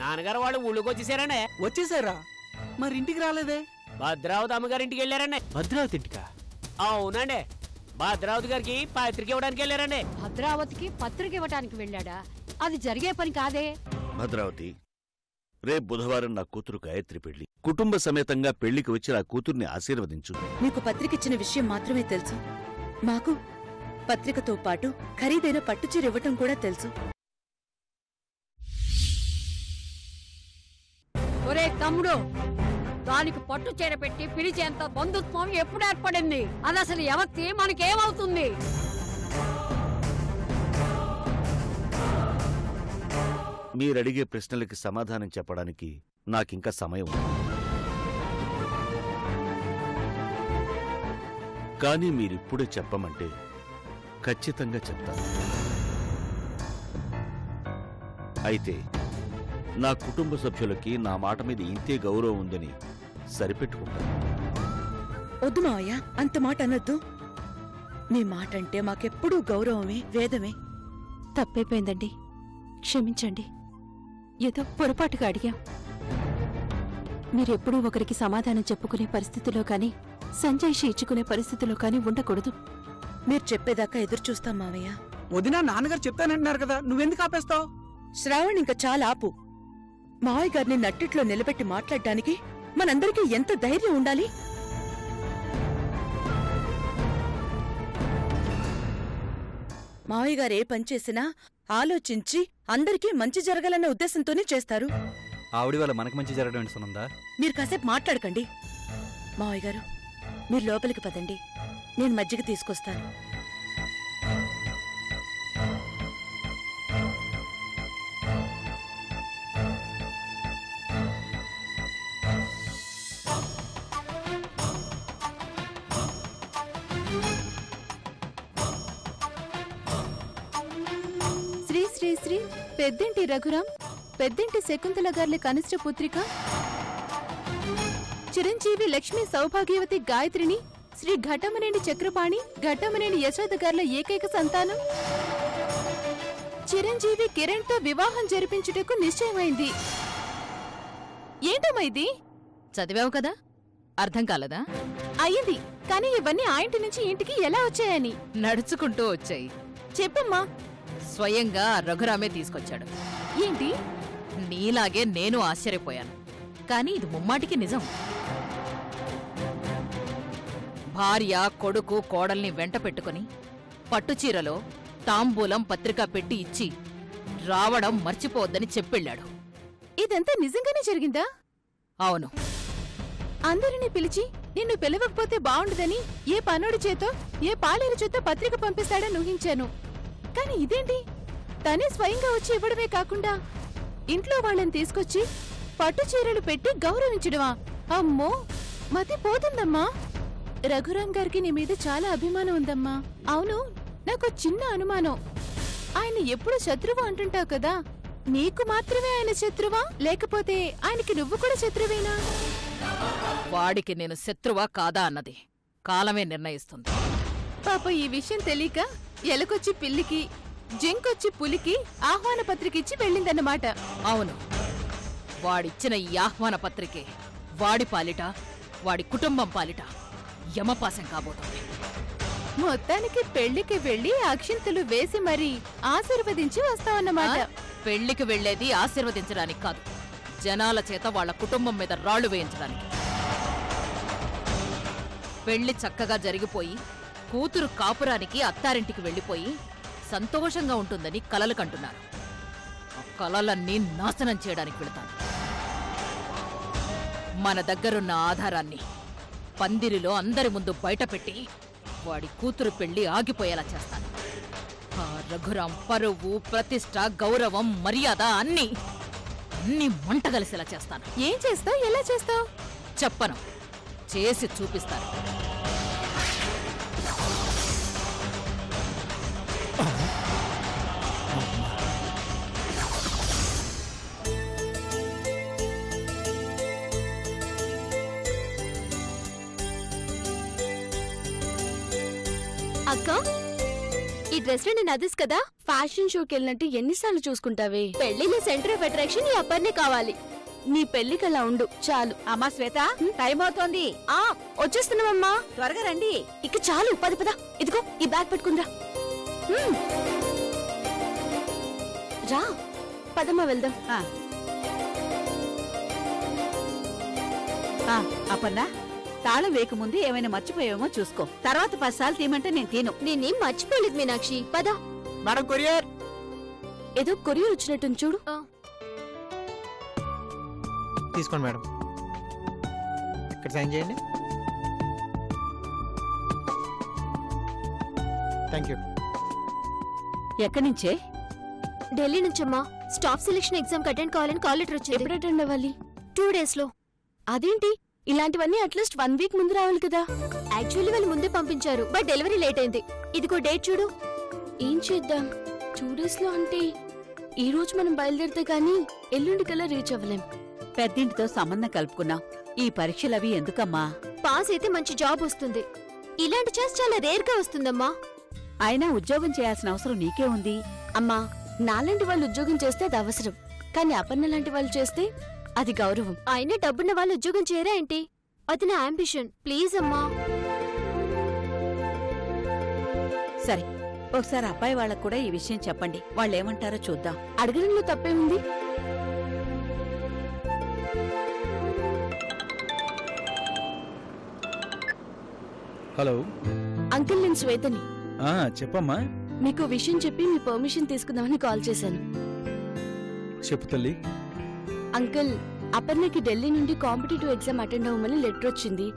నాన్నగారు వాళ్ళు ఊళ్ళోకి వచ్చేసారనే. వచ్చేసారా? మరి ఇంటికి రాలేదే? భద్రావతి అమ్మగారింటికి వెళ్ళారనే. భద్రావతి ఇంటికా? అవునండి, భద్రావతి గారికి పత్రిక ఇవ్వడానికి వెళ్ళారండి. భద్రావతికి పత్రిక ఇవ్వడానికి వెళ్ళాడా? అది జరిగే పని కాదే. భద్రావతి, రేపు బుధవారం నా కూతురు గాయత్రి పెళ్లి. కుటుంబ సమేతంగా పెళ్లికి వచ్చి నా కూతుర్ని ఆశీర్వదించు. నీకు పత్రికిచ్చిన విషయం మాత్రమే తెలుసు. మాకు పత్రికతో పాటు ఖరీదైన పట్టుచీర ఇవ్వటం కూడా తెలుసు. ఒరే తమ్ముడు, దానికి పట్టు చీర పెట్టి పిలిచేంత బంధుత్వం ఎప్పుడు ఏర్పడింది? అది అసలు ఎవరికి మనకేమవుతుంది? మీరడిగే ప్రశ్నలకి సమాధానం చెప్పడానికి నాకింకా సమయం ఉంది. కానీ మీరిప్పుడే చెప్పమంటే ఖచ్చితంగా చెప్తాను. అయితే నా కుటుంబ సభ్యులకి నా మాట మీద ఇంతే గౌరవం ఉందని సరిపెట్టుకుంటాను. వద్దు మావయ్య, అంత మాట అనొద్దు. మీ మాటంటే మాకెప్పుడూ గౌరవమే, వేదమే. తప్పైపోయిందండి, క్షమించండి. ఏదో పొరపాటుగా అడిగాం. మీరెప్పుడూ ఒకరికి సమాధానం చెప్పుకునే పరిస్థితిలో కానీ సంజాయిషి ఇచ్చుకునే పరిస్థితిలో కానీ ఉండకూడదు. మీరు చెప్పేదాకా ఎదురుచూస్తాం మావయ్య. వదినా, నాన్నగారు చెప్తానంటున్నారు కదా, నువ్వెందుకు ఆపేస్తావు? శ్రావణ్, ఇంకా చాలా ఆపు. మావయ్య గారిని నట్టిట్లో నిలబెట్టి మాట్లాడడానికి మనందరికీ ఎంత ధైర్యం ఉండాలి? మావయ్య గారు ఏ పని చేసినా ఆలోచించి అందరికీ మంచి జరగాలన్న ఉద్దేశంతోనే చేస్తారు. ఆవిడ వల్ల మనకు మంచి జరగడం ఏంటి సునందా? మీరు కాసేపు మాట్లాడకండి. మావయ్య గారు, మీరు లోపలికి పదండి, నేను మజ్జిగ తీసుకొస్తాను. శ్రీ శ్రీ శ్రీ పెద్దింటి రఘురాం, పెద్దింటి శకుంతల గార్ల కనిష్ట పుత్రిక, చిరంజీవి లక్ష్మీ సౌభాగ్యవతి గాయత్రిని శ్రీ ఘటమనేని చక్రపాణి, ఘటమనేని యశోద గార్ల ఏకైక సంతానం చిరంజీవి కిరణ్ తో వివాహం జరిపించుటకు నిశ్చయమైంది. ఏంటమ్మా ఇది? చదివావు కదా, అర్థం కాలదా? అయ్యింది, కానీ ఇవన్నీ ఆ ఇంటి నుంచి ఇంటికి ఎలా వచ్చాయని? నడుచుకుంటూ వచ్చాయి. చెప్పమ్మా. స్వయంగా రఘురామే తీసుకొచ్చాడు. ఏంటి? నీలాగే నేను ఆశ్చర్యపోయాను, కానీ ఇది ముమ్మాటికి నిజం. భార్య, కొడుకు, కోడల్ని వెంట పెట్టుకుని పట్టుచీరలో తాంబూలం పత్రిక పెట్టి ఇచ్చి రావడం మర్చిపోవద్దని చెప్పెళ్ళాడు. ఇదంతా నిజంగానే జరిగిందా? అవును. అందరినీ పిలిచి నిన్ను పిలవకపోతే బావుండదని ఏ పనుడి చేతో, ఏ పాలేరు చేతో పత్రిక పంపిస్తాడని ఊహించాను. కాని ఇదేంటి? తనే స్వయంగా వచ్చి ఇవ్వడమే కాకుండా ఇంట్లో వాళ్ళని తీసుకొచ్చి పట్టుచీరలు పెట్టి గౌరవించడమా? అమ్మో, మతి పోతుందమ్మా. రఘురాం గారికి నీ మీద చాలా అభిమానం ఉందమ్మా. అవును, నాకు చిన్న అనుమానం. ఆయన ఎప్పుడు శత్రువు అంటుంటావు కదా, నీకు మాత్రమే ఆయన శత్రువా, లేకపోతే ఆయనకి నువ్వు కూడా శత్రువేనా? వాడికి నేను శత్రువా కాదా అన్నది కాలమే నిర్ణయిస్తుంది. పాప ఈ విషయం తెలియక ఎలకొచ్చి పిల్లికి, జింకొచ్చి పులికి ఆహ్వాన పత్రిక ఇచ్చి వెళ్ళిందన్నమాట. అవును, వాడిచ్చిన ఈ ఆహ్వాన పత్రికే వాడి పాలిట, వాడి కుటుంబం పాలిట యమపాశం కాబోతుంది. మొత్తానికి పెళ్లికి వెళ్లి అక్షింతలు వేసి మరీ ఆశీర్వదించి వస్తావన్నమాట. పెళ్లికి వెళ్లేది ఆశీర్వదించడానికి కాదు, జనాల చేత వాళ్ల కుటుంబం మీద రాళ్లు వేయించడానికి. పెళ్లి చక్కగా జరిగిపోయి కూతురు కాపురానికి అత్తారింటికి వెళ్లిపోయి సంతోషంగా ఉంటుందని కలలు కంటున్నారు. ఆ కలలన్నీ నాశనం చేయడానికి వెళతాను. మన దగ్గరున్న ఆధారాన్ని పందిరిలో అందరి ముందు బయటపెట్టి వాడి కూతురు పెళ్లి ఆగిపోయేలా చేస్తాను. ఆ రఘురాం పరువు, ప్రతిష్ట, గౌరవం, మర్యాద అన్నీ మంటగలిసేలా చేస్తాను. ఏం చేస్తావు? ఎలా చేస్తావు? చెప్పను, చేసి చూపిస్తాను. అక్క, ఈ డ్రెస్ నేను అదిస్ కదా, ఫ్యాషన్ షోకి వెళ్ళినట్టు ఎన్నిసార్లు చూసుకుంటావే? పెళ్లిలో సెంటర్ ఆఫ్ అట్రాక్షన్ ఈ అబ్బాయినే కావాలి. నీ పెళ్లికి అలా ఉండు చాలు. అమ్మా శ్వేత, టైం అవుతోంది. వచ్చేస్తున్నామమ్మా. త్వరగా రండి. ఇక చాలు, పద. ఇదిగో ఈ బ్యాగ్ పట్టుకుందా. రా పదమ్మా వెళ్దాం. అపర్ణ, తాళం వేయకముందు ఏమైనా మర్చిపోయామో చూసుకో. తర్వాత 10 సార్లు తీయమంటే నేను తీను. నేనేం మర్చిపోలేదు మీనాక్షి, పద. Madam courier. ఏదో కొరియర్ వచ్చినట్టుంది చూడు. తీసుకోండి మేడం, ఇక్కడ సైన్ చేయండి. Thank you. ఎక్కడి నుంచే? ఢిల్లీ నుంచమ్మా. స్టాఫ్ సెలక్షన్ ఎగ్జామ్ అటెండ్ కావాలని కాల్ లెటర్ వచ్చింది. ఎప్పుడు అటెండ్ అవ్వాలి? 2 days లో. అదేంటి, ఇలాంటివన్నీ అట్లీస్ట్ 1 week ముందు రావాలి కదా. యాక్చువల్లీ వాళ్ళు ముందే పంపించారు, బట్ డెలివరీ లేట్ అయింది. ఇదిగో డేట్ చూడు. ఏం చేద్దాం? 2 days లో అంటే ఈ రోజు మనం బయలుదేరితే గానీ ఎల్లుండి కల్లా రీచ్ అవ్వలేం. పెద్దింటితో సంబంధం కలుపుకున్నాం. ఈ పరీక్షలవి ఎందుకమ్మా? పాస్ అయితే మంచి జాబ్ వస్తుంది. ఇలాంటి ఛాన్స్ చాలా రేర్ గా వస్తుందమ్మా. అయినా ఉద్యోగం చేయాల్సిన అవసరం నీకే ఉంది. అమ్మా, నాలాంటి వాళ్ళు ఉద్యోగం చేస్తే అది అవసరం, కానీ అపర్ణ లాంటి వాళ్ళు చేస్తే అది గౌరవం. అయినా డబ్బున్న వాళ్ళు ఉద్యోగం చేయరా ఏంటి? అది నా అంబిషన్. ప్లీజ్ అమ్మా. సరే, ఒకసారి అబ్బాయి వాళ్ళకు కూడా ఈ విషయం చెప్పండి. వాళ్ళేమంటారో చూద్దాం. అడగడంలో తప్పే ఉంది. హలో అంకుల్, నేను శ్వేతని. చెప్పమ్మా. మీకు విషయం చెప్పి మీ పర్మిషన్ తీసుకుందామని కాల్ చేశాను. చెప్పు తల్లి. అంకుల్, అపర్ణకి ఢిల్లీ నుండి కాంపిటేటివ్ ఎగ్జామ్ అటెండ్ అవ్వమని లెటర్ వచ్చింది.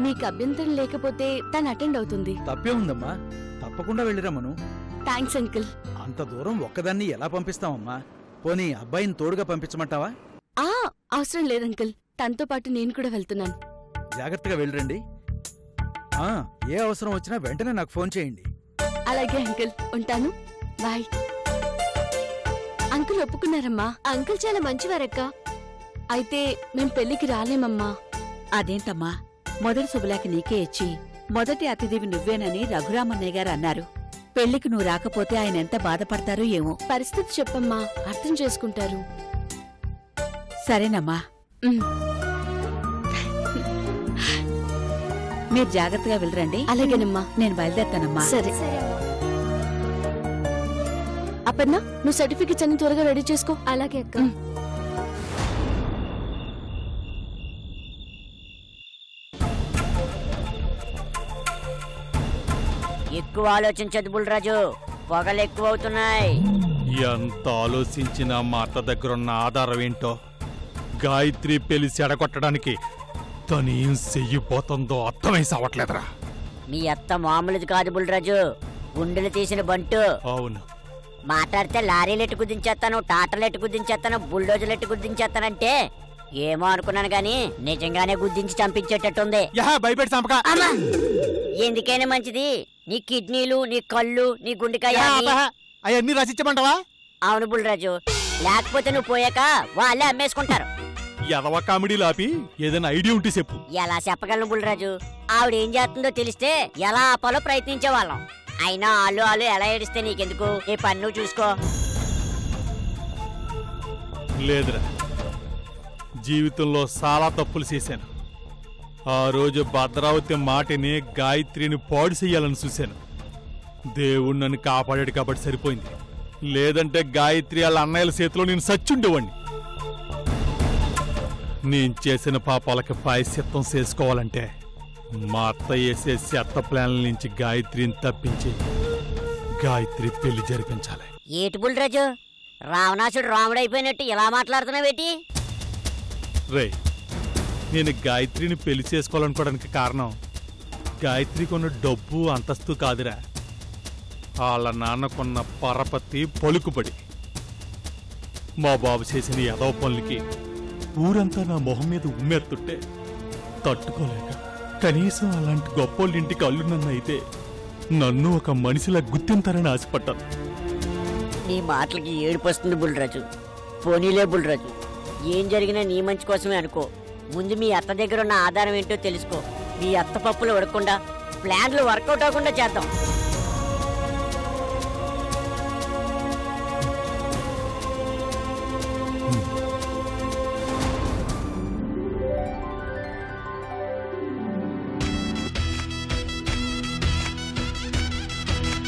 మీకు అభ్యంతరం లేకపోతే తను అటెండ్ అవుతుంది. తప్పే ఉందమ్మా, తప్పకుండా వెళ్ళిరమ్మను. Thanks uncle. అంత దూరం ఒక్కదాన్ని ఎలా పంపిస్తామమ్మా? పోనీ అబ్బాయిని తోడుగా పంపించమంటావా? అవసరం లేదంకుల్, తనతో పాటు నేను కూడా వెళ్తున్నాను. జాగ్రత్తగా వెళ్ళరండి. ఏ అవసరం వచ్చినా వెంటనే నాకు ఫోన్ చేయండి. అలాగే అంకుల్, ఉంటాను. బాయ్. అంకుల్ ఒప్పుకున్నారమ్మా. అంకుల్ చాలా మంచివారక్క. అయితే మేం పెళ్లికి రాలేమమ్మా. అదేంటమ్మా, మొదటి శుభలేఖ నీకే ఇచ్చి మొదటి అతిథివి నువ్వేనని రఘురామన్నయ్య గారు అన్నారు. పెళ్లికి నువ్వు రాకపోతే ఆయన ఎంత బాధపడతారో ఏమో. పరిస్థితి చెప్పమ్మా, అర్థం చేసుకుంటారు. సరేనమ్మా, మీరు జాగ్రత్తగా వెళ్ళరండి. అలాగేనమ్మా, నేను బయలుదేరుతానమ్మా. సరే. అపర్ణ, నువ్వు సర్టిఫికెట్స్ అన్ని త్వరగా రెడీ చేసుకో. అలాగే అక్క. ఎక్కువ ఆలోచించదు బుల్రాజు, పొగలు ఎక్కువ అవుతున్నాయి. ఎంత ఆలోచించినా మా అత్త దగ్గరున్న ఆధారం ఏంటో, గాయత్రి పెళ్లి చెడగొట్టడానికి తనేం చెయ్యిపోతుందో అర్థమైసి అవట్లేదురా. మీ అత్త మామూలుది కాదు బుల్రాజు, గుండెలు తీసిన బంటు. అవును, మాట్లాడితే లారీలెట్టు గుద్దించేస్తాను, టాటర్లెట్టు గుద్దించేస్తాను, బుల్డోజర్లెట్టు గుద్దించేస్తానంటే ఏమో అనుకున్నాను గాని నిజంగానే గుద్దించి చంపించేటట్టుంది. భయపెట్టి చంపక. ఎందుకైనా మంచిది, నీ కిడ్నీలు, నీ కళ్ళు, నీ గుండెకాయ అవన్నీ రచించమంటావా? అవును బుల్రాజు, లేకపోతే నువ్వు పోయాక వాళ్ళే అమ్మేసుకుంటారు. ఎదవ కామెడీ లాపి ఏదైనా ఐడియా ఉంటే చెప్పు. ఎలా చెప్పగలను బుల్రాజు, ఆవిడేం చేస్తుందో తెలిస్తే ఎలా ఆపాలో ప్రయత్నించేవాళ్ళం. అయినా ఆలు ఎలా ఏడిస్తే నీకెందుకు, ఏ పన్ను చూసుకో. లేదురా, జీవితంలో చాలా తప్పులు చేశాను. ఆ రోజు భద్రావతి మాటిని గాయత్రిని పాడు చెయ్యాలని చూశాను. దేవుడు నన్ను కాపాడాడు కాబట్టి సరిపోయింది. లేదంటే గాయత్రి వాళ్ళ అన్నయ్యల చేతిలో నేను సచ్చుండేవాణ్ణి. నేను చేసిన పాపాలకి ప్రాయశ్చిత్తం చేసుకోవాలంటే మా అత్త వేసే చెత్త ప్లాన్ల నుంచి గాయత్రిని తప్పించి గాయత్రి పెళ్లి జరిపించాలి. ఏటి బుల్రాజు, రావణాసుడు రాముడైపోయినట్టు ఎలా మాట్లాడుతున్నావేటి? రే, నేను గాయత్రిని పెళ్లి చేసుకోవాలనుకోవడానికి కారణం గాయత్రికి ఉన్న డబ్బు అంతస్తు కాదురా, వాళ్ళ నాన్నకున్న పరపతి పలుకుబడి. మా బాబు చేసిన ఎదవ పనులకి ఊరంతా నా మొహం మీద ఉమ్మెత్తుంటే తట్టుకోలేక కనీసం అలాంటి గొప్పోళ్ళింటికి అల్లునన్నైతే నన్ను ఒక మనిషిలా గుర్తింతారని ఆశపడ్డాను. నీ మాటలకి ఏడుపొస్తుంది బుల్రాజు. పోనీలే బుల్రాజు, ఏం జరిగినా నీ మంచి కోసమే అనుకో. ముందు మీ అత్త దగ్గర ఉన్న ఆధారం ఏంటో తెలుసుకో. మీ అత్త పప్పులు ఉడకుండా ప్లాన్లు వర్కౌట్ అవ్వకుండా చేద్దాం.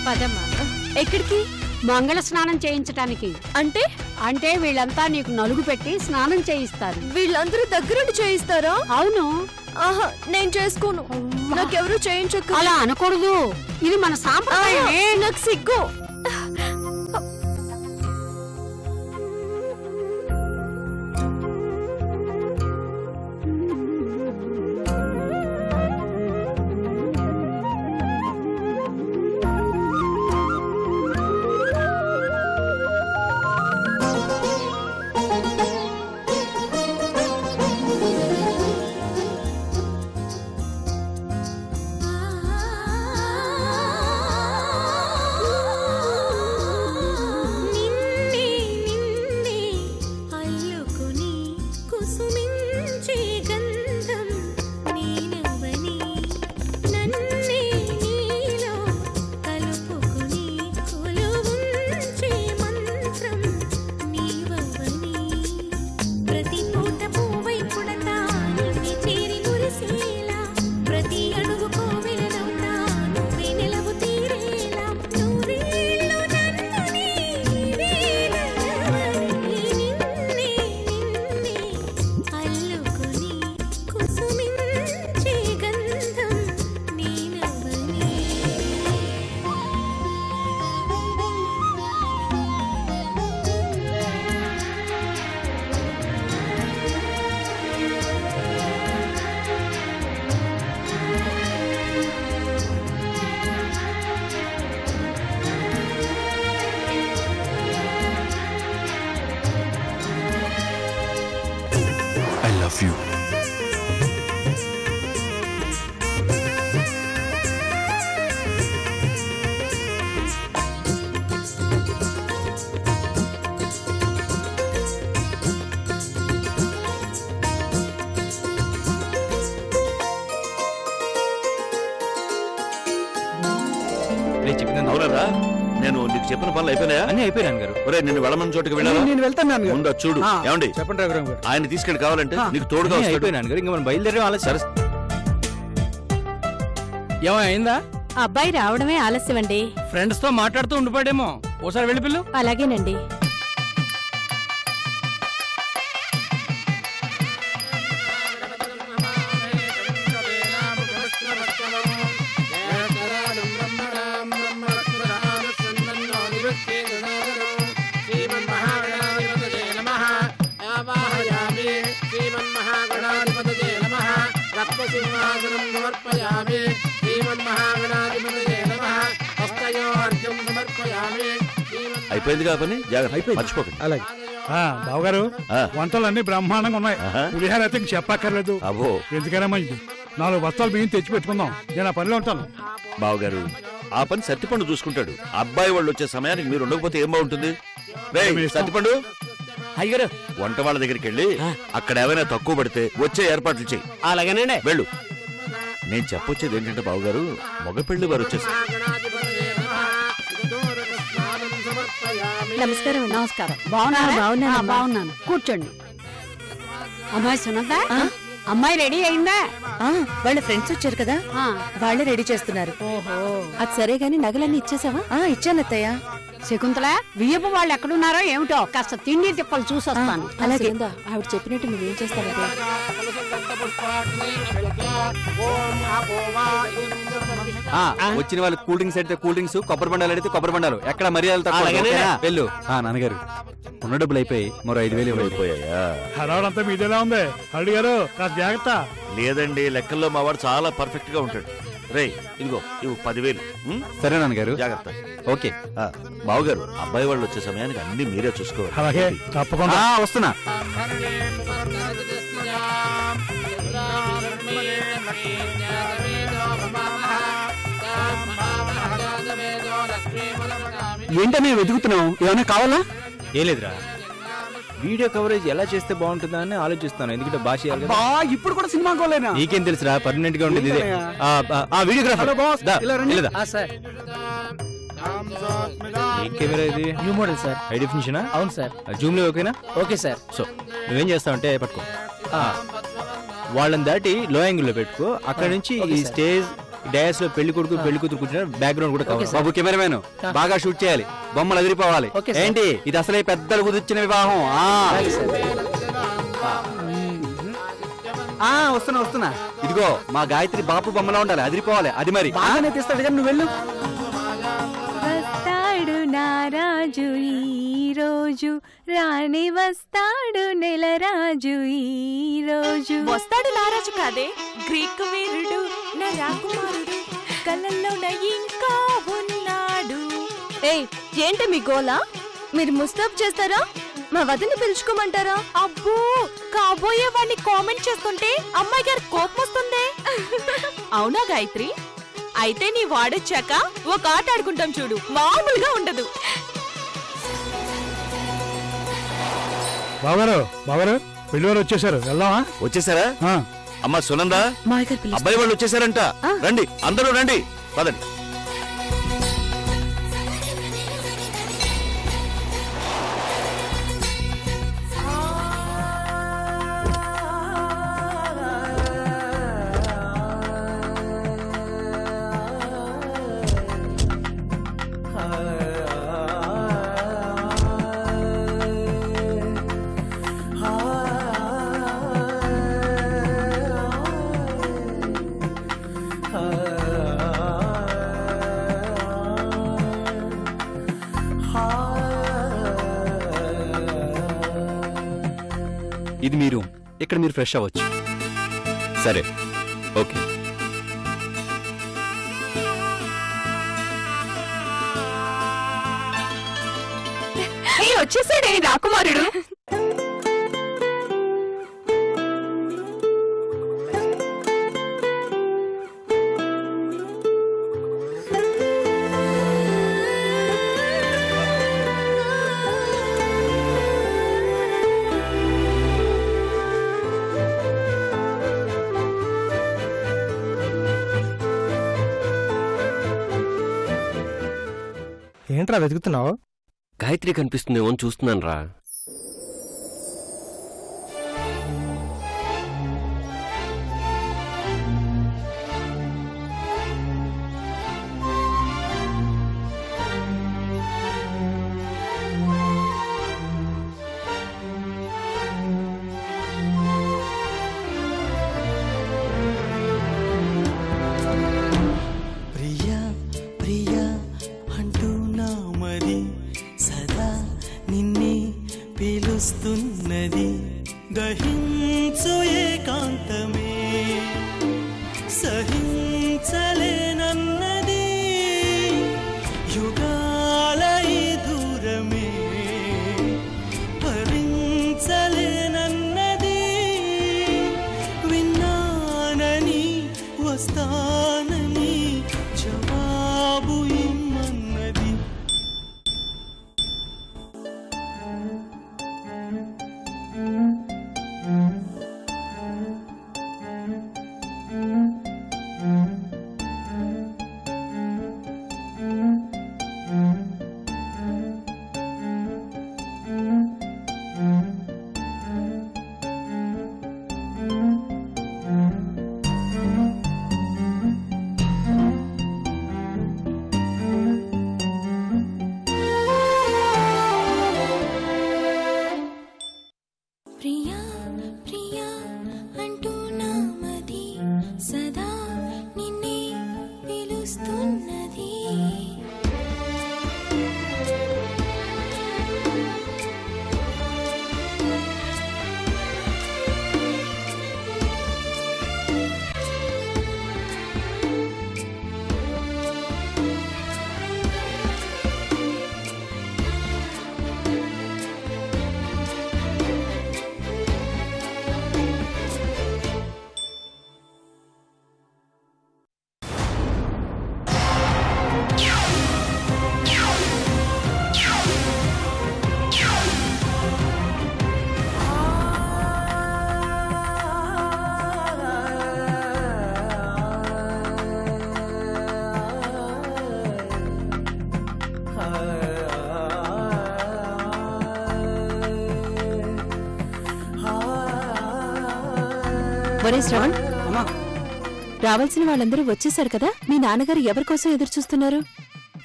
పదమ్మా. ఎక్కడికి? మంగళ స్నానం చేయించటానికి. అంటే అంటే వీళ్ళంతా నీకు నలుగు పెట్టి స్నానం చేయిస్తారు. వీళ్ళందరూ దగ్గరుండి చేయిస్తారా? అవును. ఆహా, నేను చేసుకోను. నాకెవరూ చేయించక. అలా అనకూడదు, ఇది మన సాంప్రదాయమే. నాకు సిగ్గు. love you. అవునరా, నేను నీకు చెప్పిన పనులు అయిపోయినాయా? అన్ని అయిపోయాను గారు. ఒరే, నిన్ను వెళ్ళమని చోటుకి వెళ్ళాను. నేను వెళ్తాను ముందు చూడు. ఏమండి చెప్పండి రఘురామ్ గారు. ఆయన తీసుకెళ్ళి కావాలంటే నీకు తోడుగా అయిపోయాను గారు. ఇంకా మనం బయలుదేరే ఆలస్యం. ఏమైందా? అబ్బాయి రావడమే ఆలస్యం అండి. ఫ్రెండ్స్ తో మాట్లాడుతూ ఉండిపోయాడేమో. ఓసారి వెళ్ళి పిల్లు. అలాగేనండి. అయిపోయింది కాబట్టి జాగ్రత్త, మర్చిపోకండి. అలాగే బావగారు, వంటలు అన్ని బ్రహ్మాండంగా ఉన్నాయి. పులిహార అయితే చెప్పక్కర్లేదు. అబ్బో, ఎందుకైనా మంచిది. 4 బస్తాలు బియ్యం తెచ్చి పెట్టుకుందాం. నేను ఆ పనిలో ఉంటాను. బావగారు, ఆ పని సత్తిపండు చూసుకుంటాడు. అబ్బాయి వాళ్ళు వచ్చే సమయానికి మీరు ఉండకపోతే ఏం బాగుంటుంది? సత్తిపండు అయ్యారు, వంట వాళ్ళ దగ్గరికి వెళ్ళి అక్కడ ఏమైనా తక్కువ పడితే వచ్చే ఏర్పాట్లు చెయ్యి. అలాగేనండి. వెళ్ళు. నేను చెప్పొచ్చేది ఏంటంటే బావగారు, మగపెళ్లి వారు వచ్చేసి. నమస్కారం. నమస్కారం. బాగున్నారా? బాగున్నాను. కూర్చోండి. అమ్మాయి సునంద, అమ్మాయి రెడీ అయిందా? వాళ్ళ ఫ్రెండ్స్ వచ్చారు కదా, వాళ్ళే రెడీ చేస్తున్నారు. ఓహో, అది సరే గాని నగలన్నీ ఇచ్చేసావా? ఇచ్చానత్తయ్య. శకుంతల, బియ్యపు వాళ్ళు ఎక్కడున్నారో ఏమిటో కాస్త తిండి తిప్పలు చూసొస్తాను. అలాగే ఆవిడ చెప్పినట్టు నువ్వేం చేస్తావంటే, వచ్చిన వాళ్ళు కూల్ డ్రింక్స్ అయితే కూల్ డ్రింక్స్, కొబ్బరి బండాలు అడిగితే కొబ్బరి బండాలు. ఎక్కడ మర్యాదలు వెళ్ళు. నాన్నగారు, ఉన్న డబ్బులు అయిపోయి మరో 5,000 అయిపోయాయా? హడావుడంతా మీదేలా ఉంది. అల్లుడు గారు కాస్త జాగ్రత్త. లేదండి, లెక్కల్లో మా వాడు చాలా పర్ఫెక్ట్ గా ఉంటాడు. రే, ఇదిగో ఇవి 10,000. సరే నాన్నగారు, జాగ్రత్త. ఓకే. బావగారు, అబ్బాయి వాళ్ళు వచ్చే సమయానికి అన్ని మీరే చూసుకోవాలి. అలాగే, తప్పకుండా వస్తున్నా. ఏంటనే వెతుకుతున్నావు? ఏమైనా కావాలా? ఏం లేదురా, వీడియో కవరేజ్ ఎలా చేస్తే బాగుంటుందా అని ఆలోచిస్తాను. ఎందుకంటే భాష ఇప్పుడు కూడా సినిమా కోలేనా? నీకేం తెలుసురా, పర్మనెంట్ గా ఉండేది ఇదే. వీడియోగ్రాఫర్ కెమెరా ఇది new model sir. High definition? అవును సార్. జూమ్ లో ఓకేనా? Okay sir. సో నువ్వేం చేస్తావంటే పట్టుకో, వాళ్ళని దాటి లో యాంగిల్ లో పెట్టుకో. అక్కడ నుంచి ఈ స్టేజ్ డయాస్ లో పెళ్లి కొడుకు పెళ్లి కూతురు కూర్చున్నారు, బ్యాక్గ్రౌండ్ కూడా కావాలి. బాబు కెమెరామెన్ బాగా షూట్ చేయాలి, బొమ్మలు అదిరిపోవాలి. ఏంటి ఇది అసలే పెద్దలు కుదిర్చిన వివాహం. వస్తున్నా. ఇదిగో మా గాయత్రి బాపు బొమ్మలా ఉండాలి, అదిరిపోవాలి. అది మరి బాగానే తీస్తాడు కానీ నువ్వు వెళ్ళు. వస్తాడు నారాజు ఈ రోజు, రాణి వస్తాడు నెలరాజు ఈ రోజు. వస్తాడు నారాజు కాదే, గ్రీకు వీరుడు నా రాకుమారుడు, కళ్ళల్లోన ఇంకా ఉన్నాడు. ఏయ్ ఏంటి మీ గోలా? మీరు ముస్తాబ్ చేస్తారా? మా వదిని పిలుచుకోమంటారా? అబ్బో కాబోయే వాడిని కామెంట్ చేస్తుంటే అమ్మాయి గారు కోపం వస్తుంది. అవునా గాయత్రి? అయితే నీ వాడొచ్చాక ఒక ఆట ఆడుకుంటాం చూడు, మామూలుగా ఉండదు. బావగారు పెళ్లి వారు వచ్చేసారు, వెళ్దామా? వచ్చేసారా? అమ్మా సునందా, అబ్బాయి వాళ్ళు వచ్చేసారంట. రండి అందరూ రండి, పదండి. ఇది మీరు ఇక్కడ మీరు ఫ్రెష్ అవ్వచ్చు. సరే ఓకే. వచ్చేసాడే రాకుమారుడు. ఏంట్రా వెతుకుతున్నావు? గాయత్రి కనిపిస్తుందేమో చూస్తున్నాను రా. ప్రియా ప్రియా అంటున్నా మరి సదా నిన్నే పిలుస్తున్నది. దహించు ఏకాంతమే సహించలేనన్నది. యుగాల ఈ దూరమే భరించలేనన్నది. విన్నానని వస్తానని జవాబు ఇమ్మన్నది. ప్రియా ప్రియా అంటూ నా మది సదా నిన్నే పిలుస్తున్నది. ఒరే శ్రవణ్, రావాల్సిన వాళ్ళందరూ వచ్చేసారు కదా మీ నాన్నగారు ఎవరి కోసం ఎదురు చూస్తున్నారు?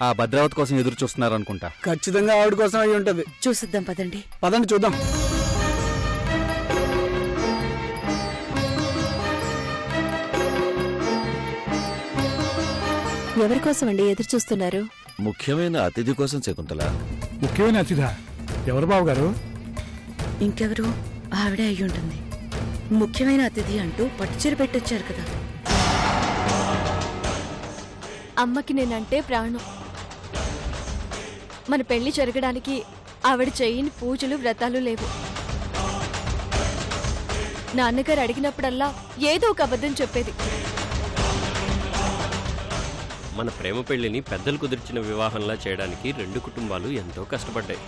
ఆ భద్రావతి కోసం ఎదురు చూస్తున్నారు అనుకుంటా. ఖచ్చితంగా ఆవిడ కోసం అయి ఉంటది. చూసిద్దాం పదండి. పదండి చూద్దాం. ఎవరి కోసం అండి ఎదురు చూస్తున్నారు? ముఖ్యమైన అతిథి కోసం శకుంతల. ముఖ్యమైన అతిథా? ఎవరు బావగారు? ఇంకెవరు? ఆవిడే అయి ఉంటుంది. ముఖ్యమైన అతిథి అంటూ పట్టుచీర పెట్టొచ్చారు కదా. అమ్మకి నేనంటే ప్రాణం. మన పెళ్లి జరగడానికి ఆవిడ చేయని పూజలు వ్రతాలు లేవు. నాన్నగారు అడిగినప్పుడల్లా ఏదో ఒక అబద్ధం చెప్పేది. మన ప్రేమ పెళ్లిని పెద్దలు కుదిర్చిన వివాహంలా చేయడానికి రెండు కుటుంబాలు ఎంతో కష్టపడ్డాయి.